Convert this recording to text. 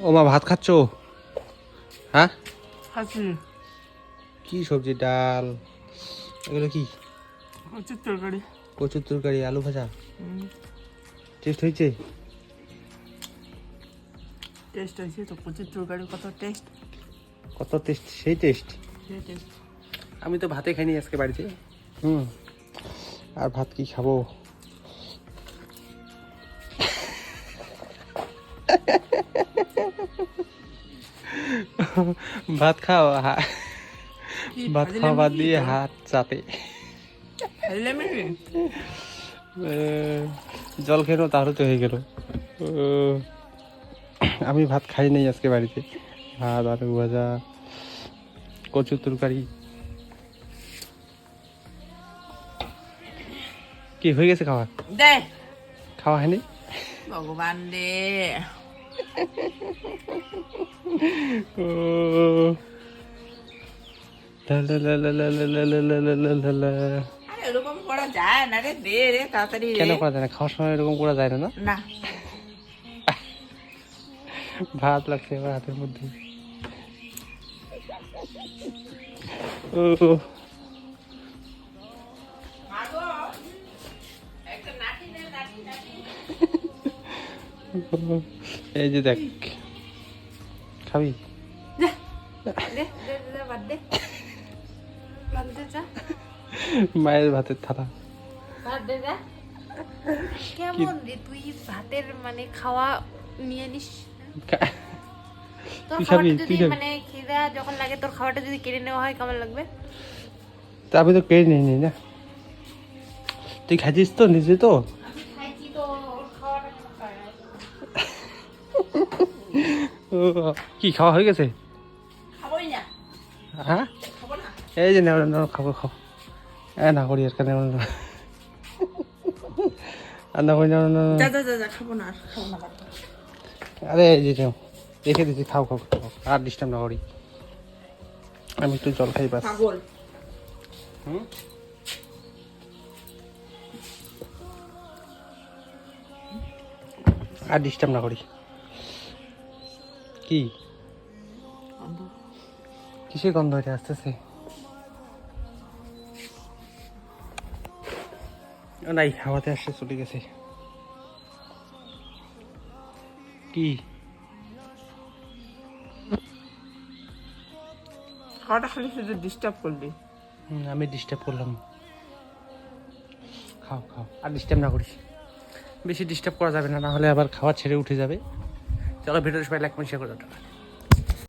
ও মা ভাত খাচ্ছ? হ্যাঁ খাচ্ছি। কি সবজি? ডাল? এগুলো কি? কচুর তরকারি। কচুর তরকারি, আলু ভাজা। টেস্ট হয়েছে? টেস্ট হয়েছে তো, কচুর তরকারি কত টেস্ট। কত টেস্ট? সেই টেস্ট। সেই টেস্ট। আমি তো ভাতে খাইনি আজকে বাড়িতে। আর ভাত কি খাবো? ভাত খাও, ভাত খাওয়া বাদ দিয়ে হাত চাটে। জল খেলো তাহলে তো হয়ে গেল। আমি ভাত খাই নাই আজকে বাড়িতে। ভাত, আলু ভাজা, কচুর তরকারি। কি হয়ে গেছে খাওয়া? দে খাওয়া হয়নি? ভগবান দে। এরকম করা যায় না রে, দে রে তাড়াতাড়ি। কেন করা যায় না? খাওয়ার সময় এরকম করা যায় না? না ভাত লাগছে এবার হাতের মধ্যে। এই যে দেখ, খাবি? মায়ের ভাতের থালা। কেমন রে তুই ভাতের মানে খাওয়া নিয়ে নিস? তোর খাবারটা যদি মানে খিদা যখন লাগে, তোর খাবারটা যদি কেড়ে নেওয়া হয় কেমন লাগবে? তা আমি তো কেড়ে নিই না। তুই খাইছিস তো নিজে তো? খাইছি তো, খাওয়াটা কি খাওয়া হয়ে গেছে? খাবোই না। হ্যাঁ খাবো না। এই যে নেও নেও, খাবো খাও। না করি আর নেও না, রান্না করে নেও না। যা যা যা যা, খাবো না, খাবো না। আরে এই যে নেও, রেখে দিচ্ছি, খাও খাও খাও, আর ডিস্টার্ব না করি। আমি একটু জল খাই বাস। পাগল। আর ডিস্টার্ব না করি। কি কিসের গন্ধ এটা আসতেছে? নাই, হাওয়াতে আসছে, চলে গেছে। কি খাওয়াটা খালি শুধু ডিস্টার্ব করলি। আমি ডিস্টার্ব করলাম? খাও খাও, আর ডিস্টার্ব না করিস। বেশি ডিস্টার্ব করা যাবে না, না হলে আবার খাওয়া ছেড়ে উঠে যাবে। চলো ভিডিওটা সবাই লাইক কমেন্ট শেয়ার করে দাও।